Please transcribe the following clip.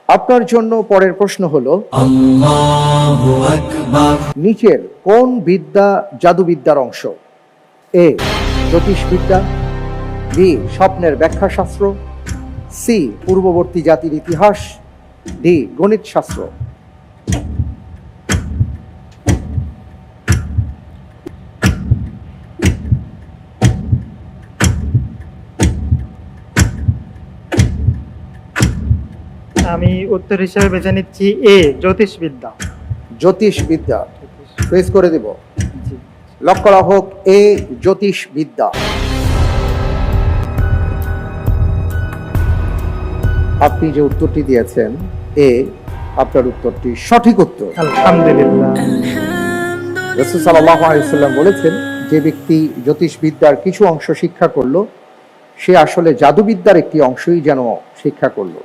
আপনার জন্য পরের প্রশ্ন হলো, আল্লাহু আকবার। নিচের কোন বিদ্যা জাদুবিদ্যার অংশ? এ জ্যোতিষবিদ্যা, বি স্বপ্নের ব্যাখ্যা শাস্ত্র, সি পূর্ববর্তী জাতির ইতিহাস, ডি গণিত শাস্ত্র। আমি উত্তর হিসেবে বেছে নিচ্ছি এ, জ্যোতিষবিদ্যা। জ্যোতিষবিদ্যা ফেস করে দেব। জি। লক করা হোক এ জ্যোতিষবিদ্যা। আপনি যে উত্তরটি দিয়েছেন এ, আপনার উত্তরটি সঠিক উত্তর। আলহামদুলিল্লাহ। রাসূল সাল্লাল্লাহু আলাইহি ওয়াসাল্লাম বলেছেন, যে ব্যক্তি জ্যোতিষবিদ্যার কিছু অংশ শিক্ষা করলো, সে আসলে জাদুবিদ্যার একটি অংশই যেন শিক্ষা করলো।